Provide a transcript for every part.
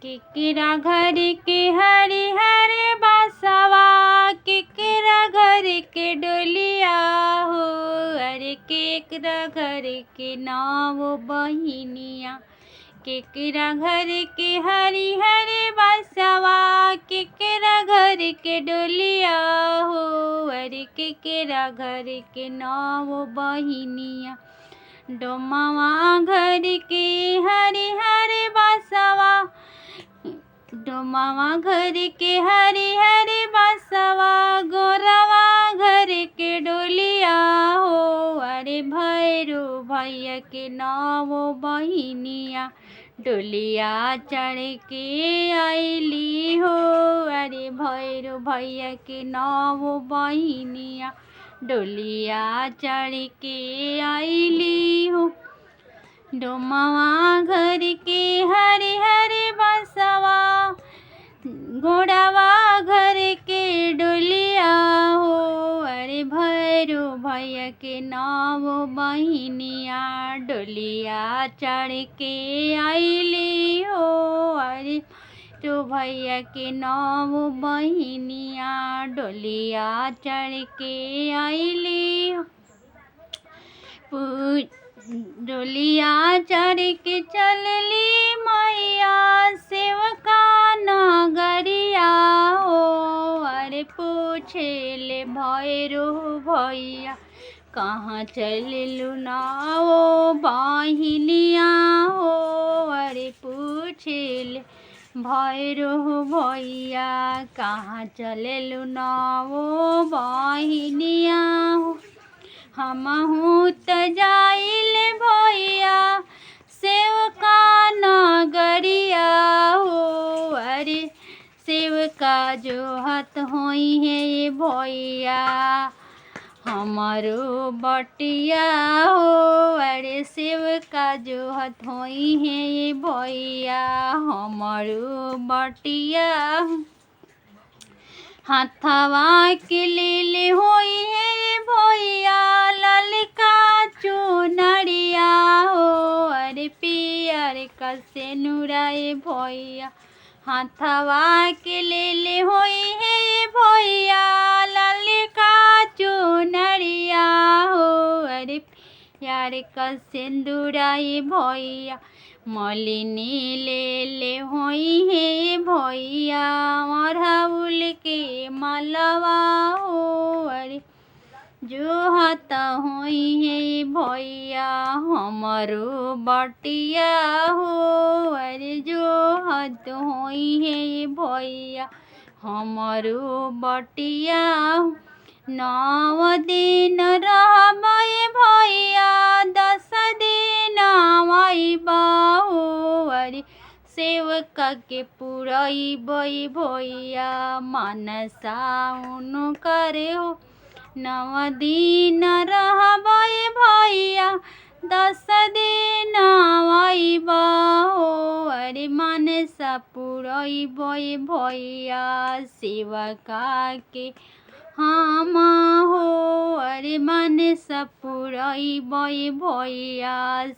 केकरा घर के हरि हरे बसवा, केकरा घर के डोलिया हो। अरे केकरा घर के नाव बहिनिया, केकरा घर के हरि हरे बसवा, केकरा घर के डोलिया हो। अरे केकरा घर के नाव बहिनिया, डोमवा घर के हरि हरे बसवा, डोमवा घर के हरि हरे बसवा, गोरवा घर के डोलिया हो। अरे भैरो भैया के नाव बहिनिया, डोलिया चढ़ के आइली हो। अरे भैरो भैया के नाव बहिनिया, डोलिया चढ़ के आइली हो। डोमवा घर के हरि हरे बसवा, घोड़ावा घर के डोलिया हो। अरे भैरो भैया के नाव बहिनिया, डोलिया चढ़ के आइली हो। अरे भैरो भैया के नाव बहिनिया, डोलिया चढ़ के आइली हो। डोलिया चढ़ के चलली मैया, सेवका नगरिया हो। अरे पूछेले भैरो भैया, कहाँ चललू नाव बहिनिया हो। अरे पूछेले भैरो भैया, कहाँ चललू नाव बहिनिया हो। हमहू त जाइल भैया, सेवका नगरिया हो। अरे सेवका जो हाथ होई है ये भैया, हमारो बटिया हो। अरे सेवका जो हाथ होई है ये भैया, हमारो बटिया हो। हाथवा के ले होई है भैया, ललका चुनरिया हो। अरे पियर का सेनुराए भैया, हाथवा के ले होई है भैया, ललका चुनरिया हो। अरे पियर का सेंदुराए भैया, मलिनी ले होई है भैया, अड़हुल के मालवा हो। अरे जो हाथ होई है भैया, हमारो बटिया हो। अरे जो हाथ होई है भैया, हमारो बटिया हो। 9 दिन रहबै भैया, 10 दिन आइबा हो। अरे सेवका के पुरैबै भैया, मनसा उनकर हो। 9 दिन रहबै भैया, 10 दिन आइबा हो। अरे मनसा पुरैबै भैया, सेवका के हम हो। अरे मनसा पुरैबै भैया,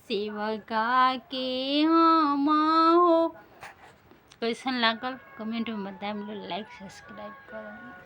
सेवका के हम हो। कैसन लागल कमेंट में बताएं, लाइक सब्सक्राइब करें।